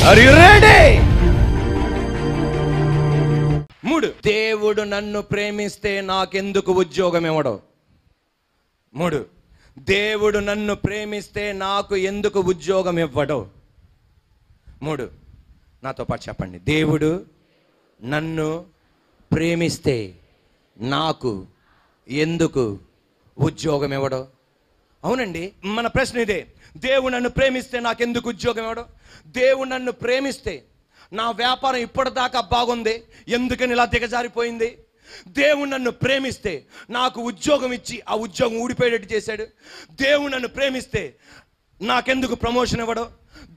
Are you ready? 3, దేవుడు నన్ను ప్రేమిస్తే నాకెందుకు ఉద్యోగం ఇవ్వడు? 3, దేవుడు నన్ను ప్రేమిస్తే నాకు ఎందుకు ఉద్యోగం ఇవ్వడు? 3, నాతో పాటు చెప్పండి. దేవుడు నన్ను ప్రేమిస్తే నాకు ఎందుకు ఉద్యోగం ఇవ్వడు? అవునండి, మన ప్రశ్న ఇదే. దేవుడు నన్ను ప్రేమిస్తే నాకెందుకు ఉద్యోగం ఇవ్వడు? దేవుడు నన్ను ప్రేమిస్తే నా వ్యాపారం ఇప్పటిదాకా బాగుంది, ఎందుకని ఇలా దిగజారిపోయింది? దేవుడు నన్ను ప్రేమిస్తే నాకు ఉద్యోగం ఇచ్చి ఆ ఉద్యోగం ఊడిపోయేటట్టు చేశాడు. దేవుడు నన్ను ప్రేమిస్తే నాకెందుకు ప్రమోషన్ ఇవ్వడు?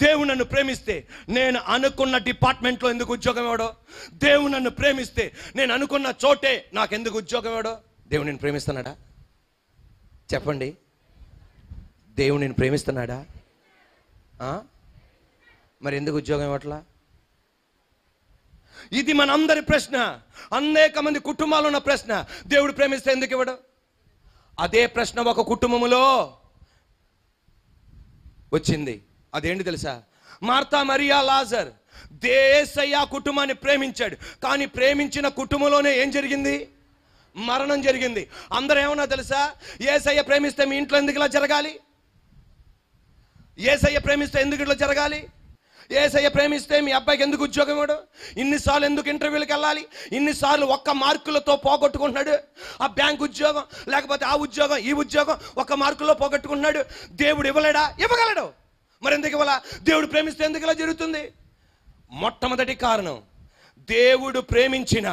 దేవుడు నన్ను ప్రేమిస్తే నేను అనుకున్న డిపార్ట్మెంట్లో ఎందుకు ఉద్యోగం ఇవ్వడు? దేవుడు నన్ను ప్రేమిస్తే నేను అనుకున్న చోటే నాకెందుకు ఉద్యోగం ఇవ్వడు? దేవుడు నేను ప్రేమిస్తున్నాడా? చెప్పండి, దేవుడు నేను ప్రేమిస్తున్నాడా? మరి ఎందుకు ఉద్యోగం ఇవ్వట్లా? ఇది మనందరి ప్రశ్న, అనేక మంది కుటుంబాలు ఉన్న ప్రశ్న. దేవుడు ప్రేమిస్తే ఎందుకు ఇవ్వడు? అదే ప్రశ్న ఒక కుటుంబములో వచ్చింది. అదేంటి తెలుసా? మార్తా, మరియా, లాజర్. యేసయ్య కుటుంబాన్ని ప్రేమించాడు, కానీ ప్రేమించిన కుటుంబంలోనే ఏం జరిగింది? మరణం జరిగింది. అందరూ ఏమన్నా తెలుసా? యేసయ్య ప్రేమిస్తే మీ ఇంట్లో ఎందుకు ఇలా జరగాలి? యేసయ్య ప్రేమిస్తే ఎందుకు ఇట్లా జరగాలి? యేసయ్య ప్రేమిస్తే మీ అబ్బాయికి ఎందుకు ఉద్యోగం ఇవ్వడు? ఇన్నిసార్లు ఎందుకు ఇంటర్వ్యూలకు వెళ్ళాలి? ఇన్నిసార్లు ఒక్క మార్కులతో పోగొట్టుకుంటున్నాడు. ఆ బ్యాంక్ ఉద్యోగం, లేకపోతే ఆ ఉద్యోగం, ఈ ఉద్యోగం ఒక్క మార్కుల్లో పోగొట్టుకుంటున్నాడు. దేవుడు ఇవ్వలేడా? ఇవ్వగలడు. మరి ఎందుకు ఇవ్వాల? దేవుడు ప్రేమిస్తే ఎందుకు ఇలా జరుగుతుంది? మొట్టమొదటి కారణం, దేవుడు ప్రేమించిన,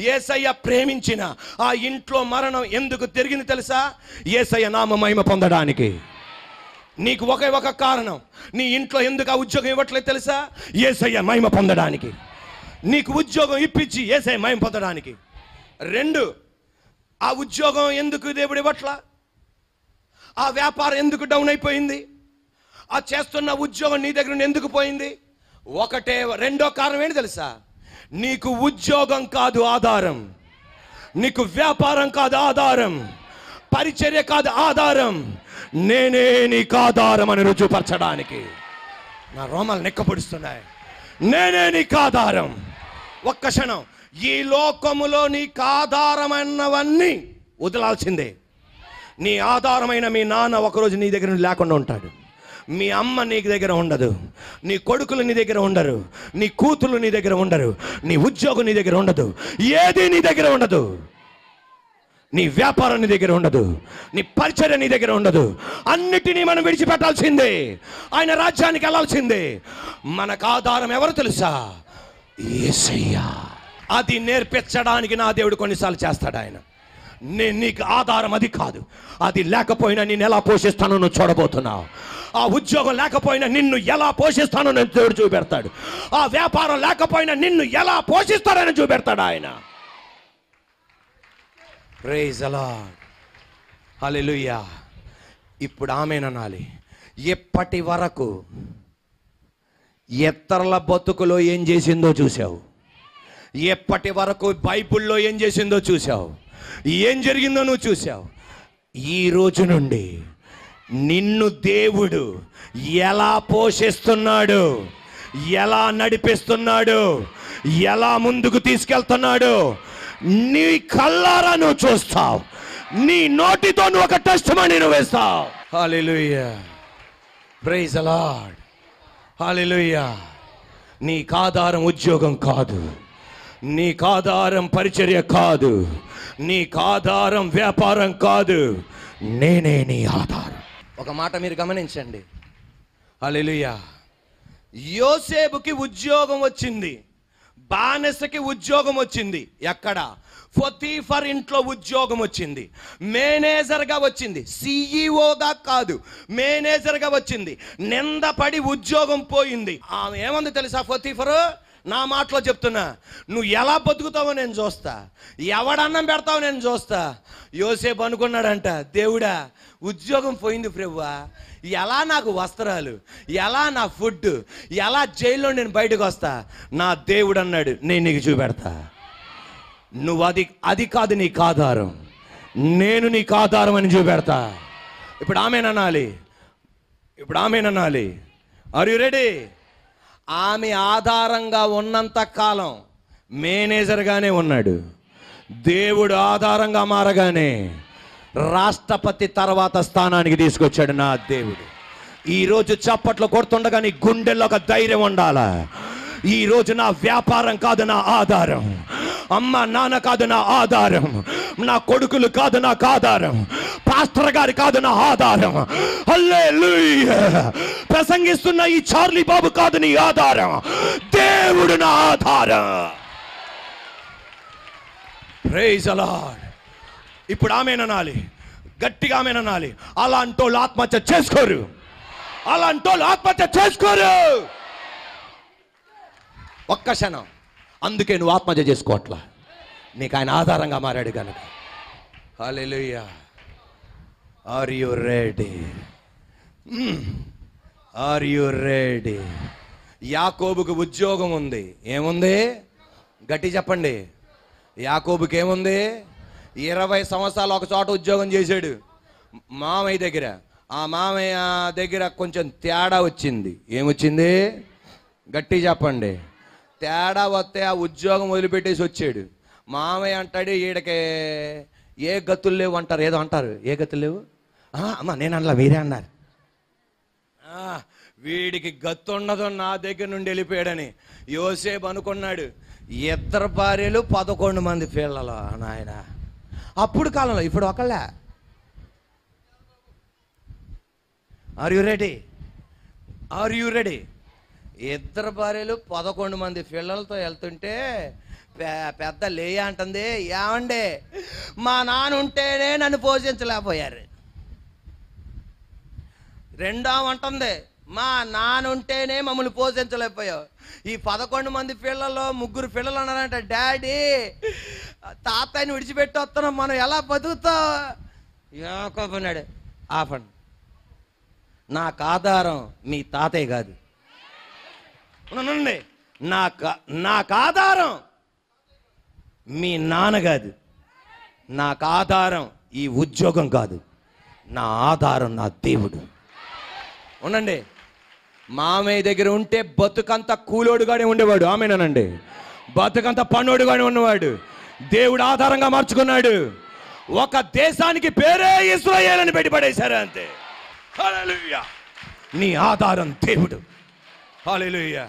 యేసయ్య ప్రేమించిన ఆ ఇంట్లో మరణం ఎందుకు జరిగింది తెలుసా? యేసయ్య నామ మహిమ పొందడానికి. నీకు ఒకే ఒక కారణం, నీ ఇంట్లో ఎందుకు ఆ ఉద్యోగం ఇవ్వట్లేదు తెలుసా? యేసయ్య మహిమ పొందడానికి. నీకు ఉద్యోగం ఇప్పించి యేసయ్య మహిమ పొందడానికి. 2, ఆ ఉద్యోగం ఎందుకు దేవుడు ఇవ్వట్లా? ఆ వ్యాపారం ఎందుకు డౌన్ అయిపోయింది? ఆ చేస్తున్న ఉద్యోగం నీ దగ్గర నుండి ఎందుకు పోయింది? రెండో కారణం ఏంటి తెలుసా? నీకు ఉద్యోగం కాదు ఆధారం, నీకు వ్యాపారం కాదు ఆధారం, పరిచర్య కాదు ఆధారం, నేనే నీకు ఆధారం అని రుజువుపరచడానికి. నా రోమాలు నెక్కపొడుస్తున్నాయి. నేనే నీకు ఆధారం. ఒక్క క్షణం, ఈ లోకములో నీకు ఆధారమైనవన్నీ వదలాల్సిందే. నీ ఆధారమైన మీ నాన్న ఒకరోజు నీ దగ్గర లేకుండా ఉంటాడు. మీ అమ్మ నీ దగ్గర ఉండదు, నీ కొడుకులు నీ దగ్గర ఉండరు, నీ కూతురు నీ దగ్గర ఉండరు, నీ ఉద్యోగం నీ దగ్గర ఉండదు, ఏది నీ దగ్గర ఉండదు. నీ వ్యాపారం నీ దగ్గర ఉండదు, నీ పరిచర్య నీ దగ్గర ఉండదు. అన్నిటినీ మనం విడిచిపెట్టాల్సిందే, ఆయన రాజ్యానికి వెళ్ళాల్సిందే. మనకు ఆధారం ఎవరు తెలుసా? యేసయ్య. అది నేర్పించడానికి నా దేవుడు కొన్నిసార్లు చేస్తాడు. ఆయన నీకు ఆధారం అది కాదు. అది లేకపోయినా నేను ఎలా పోషిస్తానో నువ్వు చూడబోతున్నావు. ఆ ఉద్యోగం లేకపోయినా నిన్ను ఎలా పోషిస్తానో నేను దేవుడు చూపెడతాడు. ఆ వ్యాపారం లేకపోయినా నిన్ను ఎలా పోషిస్తాడని చూపెడతాడు ఆయన. Praise the Lord. హల్లెలూయా. ఇప్పుడు ఆమేన్ అనాలి. ఎప్పటి వరకు ఎత్తర్ల బతుకులో ఏం చేసిందో చూసావు, ఎప్పటి వరకు బైబిల్లో ఏం చేసిందో చూసావు, ఏం జరిగిందో నువ్వు చూసావు. ఈ రోజు నుండి నిన్ను దేవుడు ఎలా పోషిస్తున్నాడు, ఎలా నడిపిస్తున్నాడు, ఎలా ముందుకు తీసుకెళ్తున్నాడు నీ కళ్ళారా నువ్వు చూస్తావు. నీ నోటితో నువ్వు ఒక టెస్టిమనీ నువ్వు వేస్తావు. హల్లెలూయా. Praise the Lord. హల్లెలూయా. నీకు ఆధారం ఉద్యోగం కాదు, నీకు ఆధారం పరిచర్య కాదు, నీకు ఆధారం వ్యాపారం కాదు, నేనే నీ ఆధారం. ఒక మాట మీరు గమనించండి. హల్లెలూయా. యోసేపుకి ఉద్యోగం వచ్చింది, బానిసకి ఉద్యోగం వచ్చింది. ఎక్కడ? పొతీఫర్ ఇంట్లో ఉద్యోగం వచ్చింది. మేనేజర్గా వచ్చింది, సిఇఓగా కాదు, మేనేజర్గా వచ్చింది. నిందపడి ఉద్యోగం పోయింది. ఆమె ఏమంది తెలుసా? పొతీఫరు, నా మాటలో చెప్తున్నా, నువ్వు ఎలా బతుకుతావో నేను చూస్తా, ఎవడన్నం పెడతావో నేను చూస్తా. యోసేపు అనుకున్నాడంట, దేవుడా ఉద్యోగం పోయింది ప్రభువా, ఎలా నాకు వస్త్రాలు, ఎలా నా ఫుడ్, ఎలా జైల్లో నేను బయటకు వస్తా? నా దేవుడు అన్నాడు, నేను నీకు చూపెడతా. నువ్వు అది కాదు నీకు ఆధారం, నేను నీకు ఆధారం అని చూపెడతా. ఇప్పుడు ఆమెన్ అనాలి. Are you ready? ఆమె ఆధారంగా ఉన్నంత కాలం మేనేజర్గానే ఉన్నాడు. దేవుడు ఆధారంగా మారగానే రాష్ట్రపతి తర్వాత స్థానానికి తీసుకొచ్చాడు నా దేవుడు. ఈరోజు చప్పట్లు కొడుతుండగా నీ గుండెల్లో ఒక ధైర్యం ఉండాలా. ఈరోజు నా వ్యాపారం కాదు నా ఆధారం, అమ్మ నాన్న కాదు నా ఆధారం, నా కొడుకులు కాదు నాకు ఆధారం, పాస్టర్ గారి కాదు నా ఆధారం, హల్లెలూయా ప్రసంగిస్తున్న ఈ చార్లీ బాబు కాదు నీ ఆధారం, దేవుడు నా ఆధారం. Praise the Lord. ఇప్పుడు ఆమేననాలి, గట్టిగా ఆమేననాలి. అలాంటోళ్ళు ఆత్మహత్య చేసుకోరు, అలాంటోళ్ళు ఆత్మహత్య చేసుకోరు. ఒక్క క్షణం. అందుకే నువ్వు ఆత్మహత్య చేసుకోవట్లా, నీకు ఆయన ఆధారంగా మారాడు కనుక. హల్లెలూయా. Are you ready? Are you ready? యాకోబుకు ఉద్యోగం ఉంది. ఏముంది? గట్టి చెప్పండి. యాకోబుకి ఏముంది? 20 సంవత్సరాలు ఒక చోట ఉద్యోగం చేశాడు మామయ్య దగ్గర. ఆ మామయ్య దగ్గర కొంచెం తేడా వచ్చింది. ఏమొచ్చింది? గట్టి చెప్పండి. తేడా వస్తే ఆ ఉద్యోగం వదిలిపెట్టేసి వచ్చాడు. మామయ్య అంటాడు, ఈడకి ఏ గతులు లేవు అంటారు, ఏదో అంటారు. ఏ గతులు లేవు? అమ్మ నేను అనలా, మీరే అన్నారు. వీడికి గత్తు ఉండదు, నా దగ్గర నుండి వెళ్ళిపోయాడని యోసేపు అనుకున్నాడు. 2 భార్యలు 11 మంది పిల్లలు నాయన. అప్పుడు కాలంలో, ఇప్పుడు ఒకళ్ళే. Are you ready? Are you ready? 2 భార్యలు 11 మంది పిల్లలతో వెళ్తుంటే పెద్ద లేయ అంటుంది, ఏమండి మా నాన్న ఉంటేనే నన్ను పోషించలేకపోయారు. రెండో అంటుంది, మా నాన్న ఉంటేనే మమ్మల్ని పోషించలేకపోయావు. ఈ 11 మంది పిల్లలు 3 పిల్లలు అన్నారంట, డాడీ తాతయ్యని విడిచిపెట్టి వస్తున్నాం, మనం ఎలా బతుకుతావు? యాకోబు అన్నాడు, ఆపండి, నాకు ఆధారం మీ తాతయ్య కాదు. నాకు ఆధారం మీ నాన్న కాదు, నాకు ఆధారం ఈ ఉద్యోగం కాదు, నా ఆధారం నా దేవుడు. ఉండండి. మామయ్య దగ్గర ఉంటే బతుకంతా కూలోడుగానే ఉండేవాడు. ఆమెనండి. బతుకంతా పన్నోడుగానే ఉన్నవాడు. దేవుడు ఆధారంగా మార్చుకున్నాడు. ఒక దేశానికి పేరే ఇశ్రాయేలు అని పెట్టి పడేశారు అంతే. హల్లెలూయా. నీ ఆధారం దేవుడు. హల్లెలూయా.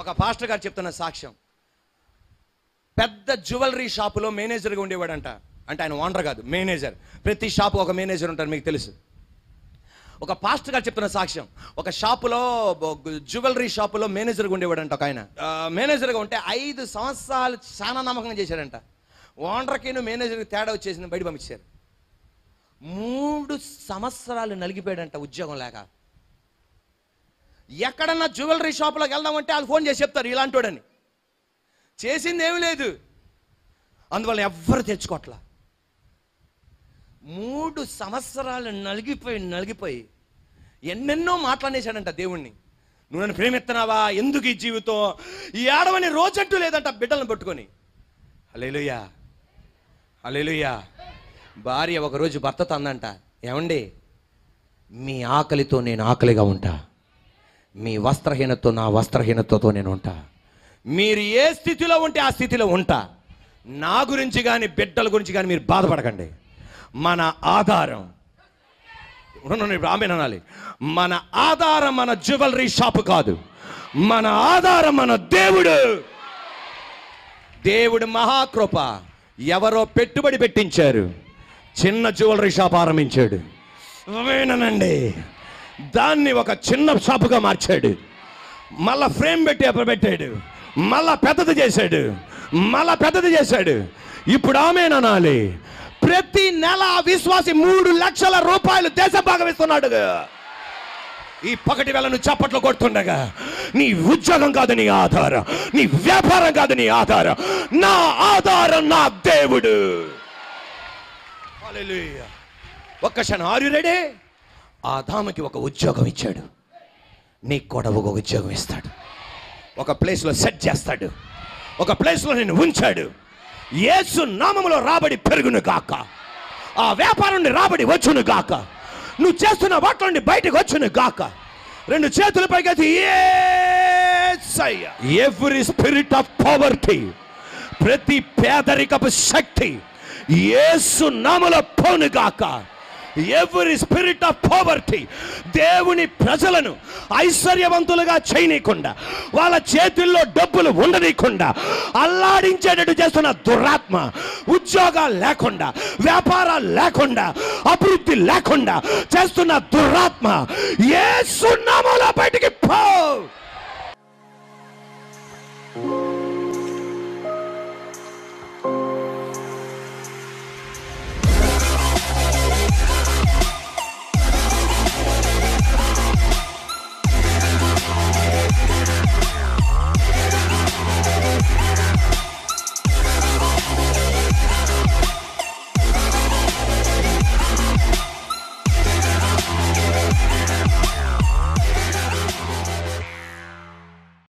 ఒక పాస్టర్ గారు చెప్తున్న సాక్ష్యం. పెద్ద జ్యువెలరీ షాపులో మేనేజర్గా ఉండేవాడంట. అంటే ఆయన ఓనర్ కాదు, మేనేజర్. ప్రతి షాపు ఒక మేనేజర్ ఉంటారు, మీకు తెలుసు. ఒక పాస్టర్ గారు చెప్తున్న సాక్ష్యం. ఒక షాపులో, జ్యువెలరీ షాపులో మేనేజర్గా ఉండేవాడంట ఒక ఆయన. మేనేజర్గా ఉంటే 5 సంవత్సరాలు చాలా నమ్మకంగా చేశాడంట. ఓనర్కి మేనేజర్కి తేడా వచ్చేసింది, బయట పంపించారు. 3 సంవత్సరాలు నలిగిపోయాడంట ఉద్యోగం లేక. ఎక్కడన్నా జ్యువెలరీ షాపులోకి వెళ్దామంటే వాళ్ళు ఫోన్ చేసి చెప్తారు ఇలాంటోడని. చేసింది ఏమీ లేదు, అందువల్ల ఎవ్వరు తెచ్చుకోవట్లా. 3 సంవత్సరాలు నలిగిపోయి ఎన్నెన్నో మాట్లాడేశాడంట దేవుణ్ణి. నువ్వు నన్ను ప్రేమిస్తున్నావా? ఎందుకు ఈ జీవితం? ఈ ఏడవని రోజంటూ లేదంట బిడ్డలను పట్టుకొని. హల్లెలూయా, హల్లెలూయా. భార్య ఒకరోజు భర్తతో అందంట, ఏమండి మీ ఆకలితో నేను ఆకలిగా ఉంటా, మీ వస్త్రహీనతతో నా వస్త్రహీనతతో నేను ఉంటా. మీరు ఏ స్థితిలో ఉంటే ఆ స్థితిలో ఉంటా. నా గురించి కానీ బిడ్డల గురించి కానీ మీరు బాధపడకండి. మన ఆధారం, ఆమెనాలి, మన ఆధారం మన జ్యువెలరీ షాపు కాదు, మన ఆధారం మన దేవుడు. దేవుడు మహాకృప. ఎవరో పెట్టుబడి పెట్టించారు, చిన్న జ్యువెలరీ షాప్ ఆరంభించాడు. అవేనండి, దాన్ని ఒక చిన్న షాపుగా మార్చాడు. మళ్ళా ఫ్రేమ్ పెట్టాడు, మళ్ళా పెద్దది చేశాడు. ఇప్పుడు ఆమేననాలి. ప్రతి నెల విశ్వాసి 3 లక్షల రూపాయలు దేశం భాగం ఇస్తున్నాడు. ఈ పగటి వేళ నువ్వు చప్పట్లు కొడుతుండగా నీ ఉద్యోగం కాదు నీ ఆధారం, నీ వ్యాపారం కాదు నీ ఆధారం, నా ఆధారం నా దేవుడు. హల్లెలూయా. ఒక్క క్షణం. Are you ready? ఆదాముకి ఒక ఉద్యోగం ఇచ్చాడు, నీకు కూడా ఒక ఉద్యోగం ఇస్తాడు. ఒక ప్లేస్లో సెట్ చేస్తాడు, ఒక ప్లేస్లో నేను ఉంచాడు. యేసు నామములో రాబడి పెరుగును గాక, ఆ వ్యాపారం నుండి రాబడి వచ్చును గాక, నువ్వు చేస్తున్న వాటి నుండి బయటకు వచ్చును గాక. 2 చేతుల పైకి ఎవ్రీ స్పిరిట్ ఆఫ్ పావర్టీ, ప్రతి పేదరికపు శక్తి యేసు నామములో పోనుగాక. ఎవ్రీ స్పిరిట్ ఆఫ్ పావర్టీ, దేవుని ప్రజలను ఐశ్వర్యవంతులుగా చేయనీయకుండా, వాళ్ళ చేతుల్లో డబ్బులు ఉండనీయకుండా అల్లాడించేటట్టు చేస్తున్న దురాత్మ, ఉద్యోగాలు లేకుండా, వ్యాపారాలు లేకుండా, అభివృద్ధి లేకుండా చేస్తున్న దురాత్మ యేసు నామములో బయటికి పో.